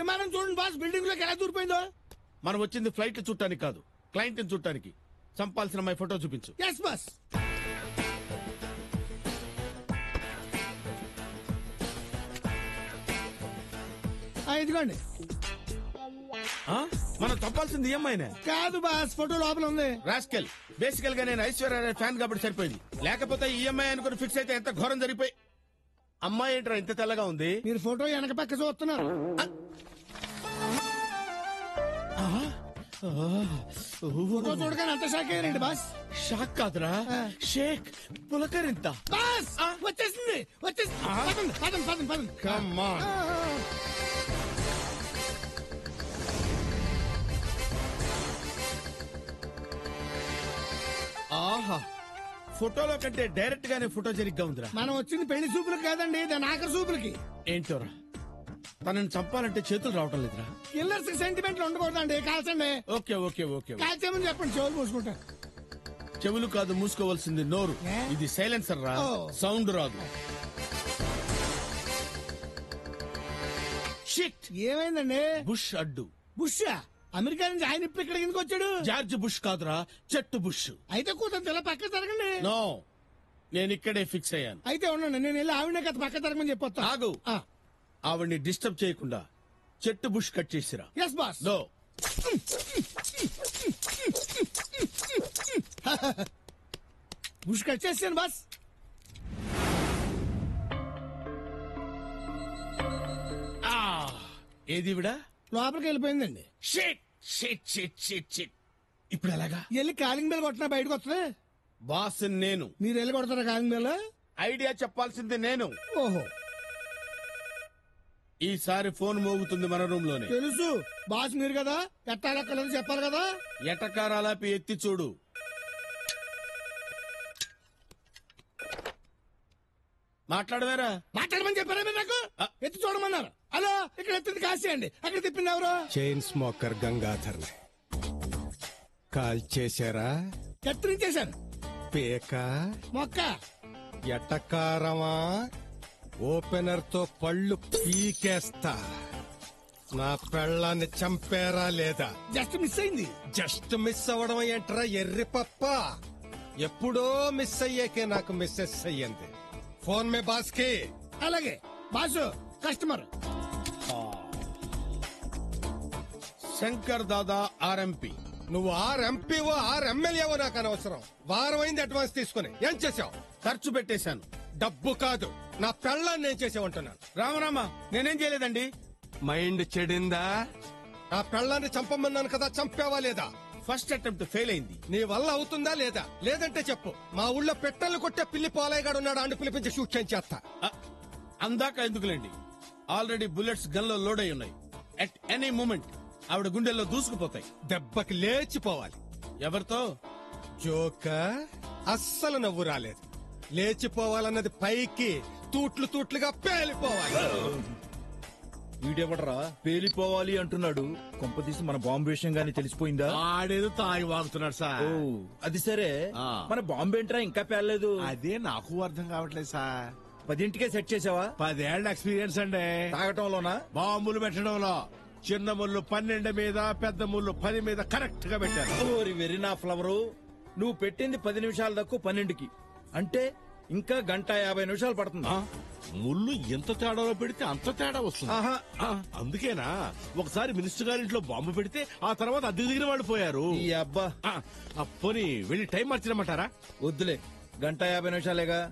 విమానం చూడండి boss, building లోకి ఎలా దూరిపోయిందో. మనం వచ్చింది ఫ్లైట్ చుట్టానికి కాదు, క్లయింట్ చుట్టానికి. చంపాల్సిన అమ్మాయి ఫోటో చూపించు. Yes boss. ఇదిగోండి. మనం చంపాల్సింది ఈ అమ్మాయినే కాదు బాస్, ఫోటో లోపల ఉంది. రాస్కెల్. బేసికల్ గా నేను ఐశ్వర్య ఫ్యాన్ కాబట్టి సరిపోయింది, లేకపోతే ఈ అమ్మాయి అనుకుని ఫిక్స్ అయితే ఎంత ఘోరం జరిగిపోయి. అమ్మాయి ఏంట్రా ఇంత తెల్లగా ఉంది? మీరు ఫోటో వెనక పక్క చూస్తున్నారు. ఫోటో చూడగానే అంత షాక్ అయ్యారండి బాస్. షాక్ కాదురా, షేక్. పులకరింత. బాస్ వచ్చేసింది, వచ్చేసింది. పదండి పదండి పదండి పదండి. Come on. ఆహా, ఫోటోలో కంటే డైరెక్ట్ గానే ఫోటో జరిగ్గా ఉందిరా. మనం వచ్చింది పెళ్లి చూపులకు కాదండి, దాని ఆఖరి చూపులకి. ఏంటోరా, తనని చంపాలంటే చేతులు రావటం లేదురా. కిల్లర్స్ సెంటిమెంట్లు ఉండకూడదండి, కాల్చండి. Okay okay okay. కాల్చేమని చెప్పండి, చెవులు మూసుకుంటా. చెవులు కాదు, మూసుకోవాల్సింది నోరు. ఇది సైలెన్సర్ రా, సౌండ్ రాదు. షిట్. ఏమైందండి? బుష్ అడ్డు. బుషా? అమెరికా నుంచి ఆయన ఇప్పుడు ఇక్కడికి ఎందుకు వచ్చాడు? జార్జ్ బుష్ కాదురా, చెట్టు బుష్. అయితే కూతురు ఇలా పక్క జరగండి. నో, నేను ఇక్కడే ఫిక్స్ అయ్యాను. అయితే ఉండండి, నేను వెళ్ళి ఆవిడ కథ పక్క జరగమని చెప్పొస్తా. ఆగు. ఆవిడ్ని డిస్టర్బ్ చేయకుండా చెట్టు బుష్ కట్ చేసిరా. Yes boss. No. Bush cut చేసాను బాస్. ఏది విడా లోపలికి వెళ్ళిపోయిందండి. Shit shit shit shit shit. ఇప్పుడు ఎలాగా? వెళ్ళి కాలింగ్ బెల్ కొట్టినా బయటకు వస్తుంది. బాస్ నేను. మీరు వెళ్ళి కొడతారా కాలింగ్ బెల్? ఐడియా చెప్పాల్సింది నేను. ఓహో, ఈసారి ఫోన్ మోగుతుంది మన రూమ్ లోనే. తెలుసు బాస్, మీరు కదా ఎట్టాలెక్కలేదు చెప్పాలి కదా. ఎటకారాలాపి ఎత్తి చూడు. మాట్లాడవేరా? మాట్లాడమని చెప్పారా మీరు నాకు? ఎత్తి చూడమన్నారు. హలో, ఇక్కడ ఎత్తింది కాశీ అండి, అక్కడ తిప్పింది ఎవరు? Chain smoker Gangadhar. కాల్ చేశారా? కత్తిరించేశాను. పేక మొక్క ఎటకారమా? ఓపెనర్ తో పళ్ళు పీకేస్తా. నా పెళ్ళాన్ని చంపారా లేదా? జస్ట్ మిస్ అయింది. జస్ట్ మిస్ అవ్వడం ఏంట్రా ఎర్రి పప్ప? ఎప్పుడో మిస్ అయ్యాకే నాకు మిస్సెస్ అయ్యింది. ఫోన్ మే బాస్ కి. అలాగే boss, customer. Shankar Dada RMP. నువ్వు ఎంపీవో ఎమ్మెల్యేవో నాకు అనవసరం. వారం అయింది అడ్వాన్స్ తీసుకుని. ఏం చేసావు? ఖర్చు పెట్టేశాను. డబ్బు కాదు, నా పెళ్ళాన్ని నేను చేసావంటున్నాను. రామరామ, నేనేం చేయలేదండి. మైండ్ చెడిందా? నా పెళ్ళాన్ని చంపమన్నాను కదా, చంపావా లేదా? ఫస్ట్ అటెంప్ట్ ఫెయిల్ అయింది. నీ వల్ల అవుతుందా లేదా? లేదంటే చెప్పు. మా ఊళ్ళో పెట్టెలు కొట్టే పిల్లి పోలయ్యగాడు ఉన్నాడు, అండు పిలిపించి షూట్ చేస్తా. అందాక ఎందుకులేండి, ఆల్రెడీ బుల్లెట్స్ గన్ లో లోడ్ అయి ఉన్నాయి. అట్ ఎనీ మూమెంట్ ఆవిడ గుండెల్లో దూసుకుపోతాయి. దెబ్బకి లేచిపోవాలి. ఎవరితో? జోక అస్సలు నవ్వు రాలేదు. లేచిపోవాలన్నది పైకి, తూట్లు తూట్లుగా పేలిపోవాలి. వీడెవడరా పేలిపోవాలి అంటున్నాడు? కొంపతీసి మన బాంబు విషయం గానీ తెలిసిపోయిందా? ఆడేదో తాగి వాగుతున్నాడు సార్. అది సరే, మన బాంబు ఏంట్రా ఇంకా పేర్లేదు? అదే నాకు అర్థం కావట్లేదు సార్. 10ంటికే సెట్ చేసావా? 10 ఏళ్ల ఎక్స్పీరియన్స్ అండి. తాగటంలోనా? బాంబులు పెట్టడంలో. చిన్న ముళ్ళు 12 మీద, పెద్ద ముళ్ళు 10 మీద కరెక్ట్ గా పెట్టారు. ఓరి వెరీ నా ఫ్లవరు, నువ్వు పెట్టింది 10 నిమిషాలు తక్కువ 12కి, అంటే ఇంకా 1:50 పడుతుంది. ముళ్ళు ఎంత తేడాలో పెడితే అంత తేడా వస్తుంది. అందుకేనా ఒకసారి మినిస్టర్ గారింట్లో బాంబు పెడితే ఆ తర్వాత అద్దెకు దిగిన వాళ్ళు పోయారు. ఈ అబ్బా, పోనీ వెళ్ళి టైం మార్చినమంటారా? వద్దులే, 1:50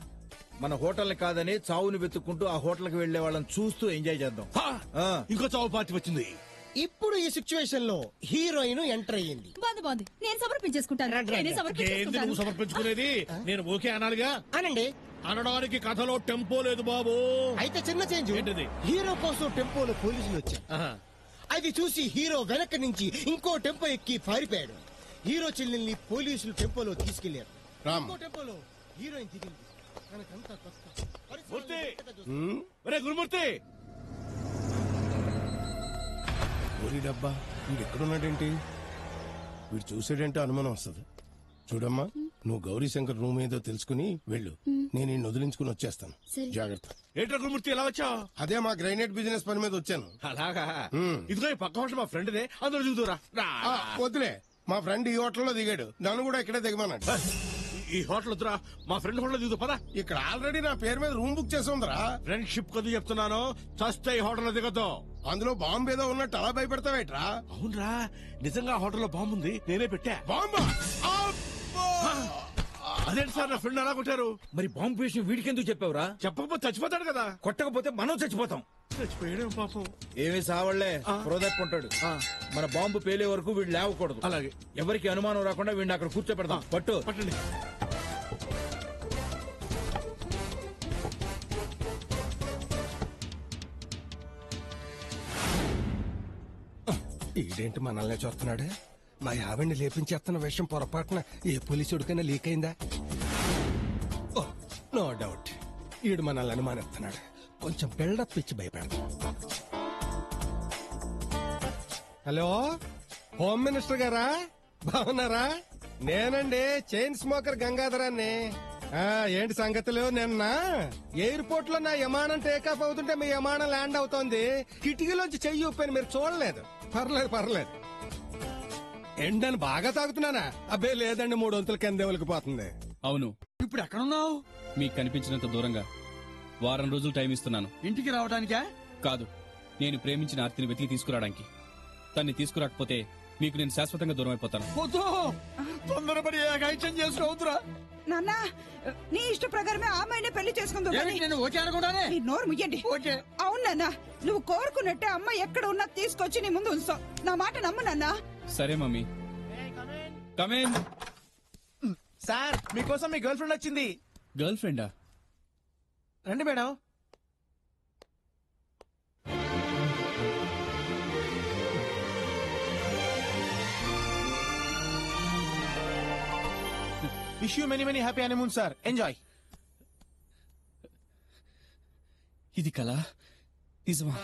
మన హోటల్ కాదని చావుని వెతుక్కుంటూ ఆ హోటల్ కి వెళ్లే వాళ్ళని చూస్తూ ఎంజాయ్ చేద్దాం. ఇంకో చావు పార్టీ వచ్చింది. ఇప్పుడు ఈ సిచ్యువేషన్ లో హీరోయిన్ ఎంటర్ అయ్యింది. బాగుంది, నేను సమర్పించేసుకుంటాను. నువ్వు సమర్పించుకునేది నేను ఓకే అనాలిగా. అనండి. అనడానికి కథలో టెంపో లేదు బాబు. అయితే చిన్న చేంజ్. ఏంటిది? హీరో కోసం టెంపోలో పోలీసులు వచ్చారు. అది చూసి హీరో వెనక నుంచి ఇంకో టెంపో ఎక్కి పారిపోయాడు. హీరో చెల్లెల్ని పోలీసులు టెంపోలో తీసుకెళ్లారు. ఇంకో టెంపోలో హీరోయిన్ దిగింది. గురుమూర్తి, ఊరి డబ్బా వీడెక్కడున్నాడేంటి? వీడు చూసాడంటే అనుమానం వస్తుంది. చూడమ్మా, నువ్వు గౌరీశంకర్ రూమ్ ఏదో తెలుసుకుని వెళ్ళు. నేను ఈ వదిలించుకుని వచ్చేస్తాను. జాగ్రత్త. ఏంట్రా గురుమూర్తి ఎలా వచ్చావు? అదే మా గ్రైనేట్ బిజినెస్ పని మీద వచ్చాను. అలాగా ఇదిగో ఈ పక్క హోటల్ మా ఫ్రెండ్దే, అందులో దిగుతురా. వద్దులే, మా ఫ్రెండ్ ఈ హోటల్లో దిగాడు, నన్ను కూడా ఇక్కడే దిగమన్నాడు. ఈ హోటల్ వద్దురా, మా ఫ్రెండ్ హోటల్ దిగుతూ పదా. ఇక్కడ ఆల్రెడీ నా పేరు మీద రూమ్ బుక్ చేసి ఉందరా. ఫ్రెండ్షిప్ కొద్ది చెప్తున్నాను, చస్తే ఈ హోటల్ దిగద్దు. అందులో బాంబు ఏదో ఉన్నట్టు అలా భయపెడతావేట్రా? అవునరా, నిజంగా హోటల్లో బాంబు ఉంది, నేనే పెట్టా. బాంబా? అదేంటి సార్ నా ఫ్రెండ్ అలా కొట్టారు? మరి బాంబు విషయం వీడికెందుకు చెప్పావురా? చెప్పకపోతే చచ్చిపోతాడు కదా. కొట్టకపోతే మనం చచ్చిపోతాం. చచ్చిపోయాడు పాపం. ఏమి సావళ్లే, ఉంటాడు. మన బాంబు పేలే వరకు వీడు లేవకూడదు. అలాగే. ఎవరికి అనుమానం రాకుండా వీడిని అక్కడ కూర్చోపెడదాం. పట్టండి. ఈడేంటి మనల్ని చూస్తున్నాడు? మా ఆవిడ్ని లేపించేస్తున్న విషయం పొరపాటున ఏ పోలీసుడికైనా లీక్ అయిందా? నో డౌట్ ఈడు మనల్ని అనుమానిస్తున్నాడు. కొంచెం బిల్డప్ ఇచ్చి భయపెడతాం. హలో, హోమ్ మినిస్టర్ గారా, బాగున్నారా? నేనండి, చైన్ స్మోకర్ గంగాధరాన్ని. ఏంటి సంగతులు? నిన్న ఎయిర్పోర్ట్ లో నా విమానం టేకాఫ్ అవుతుంటే మీ విమానం ల్యాండ్ అవుతోంది. కిటికీలోంచి చెయ్యి ఊపాను, మీరు చూడలేదు. పర్లేదు. ఎండని బాగా తాగుతున్నానా? అబ్బే లేదండి, 3 వంతుల కింద పోతుంది. అవును. ఇప్పుడు ఎక్కడున్నావు? మీకు కనిపించినంత దూరంగా. వారం రోజులు టైం ఇస్తున్నాను. ఇంటికి రావడానికా? కాదు, నేను ప్రేమించిన ఆర్తిని వెతికి తీసుకురావడానికి. తన్ని తీసుకురాకపోతే మీకు నేను శాశ్వతంగా దూరం అయిపోతాను. తొందరపడి ఏకాయిత్యం చేసుకోవద్దురా. నాన్న, నీ ఇష్ట ప్రకారమే ఆ అమ్మాయినే పెళ్లి చేసుకుందాం. నేను ఓకే అనుకున్నానే. నీ నోరు ముయ్యండి. ఓకే. అవును నాన్న, నువ్వు కోరుకున్నట్టే అమ్మాయి ఎక్కడ ఉన్నా తీసుకొచ్చి నీ ముందు ఉంచుతావు. నా మాట నమ్ము నాన్న. సరే మమ్మీ. కమేన్. సార్, మీకోసం మీ గర్ల్ ఫ్రెండ్ వచ్చింది. గర్ల్ ఫ్రెండా? రండి madam. Wish you many happy honeymoon sir. Enjoy. ఇది కళ నిజమా?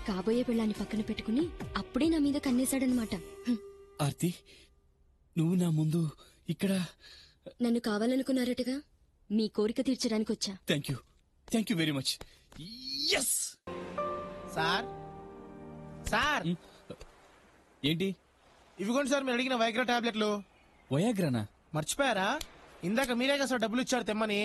కాబోయే పెళ్ళాన్ని పక్కన పెట్టుకుని అప్పుడే నా మీద కన్నేశాడనమాట. ఆర్తి, నువ్వు నా ముందు ఇక్కడ నన్ను కావాలనుకున్నారటగా, మీ కోరిక తీర్చడానికి వచ్చా. Thank you very much. Yes sir. ఏంటి? ఇవిగోండి సార్, మీరు అడిగిన వైగ్రా టాబ్లెట్లు. వయాగ్రానా? మర్చిపోయారా? ఇందాక మీరే కదా సార్ డబ్బులు ఇచ్చారు తెమ్మని.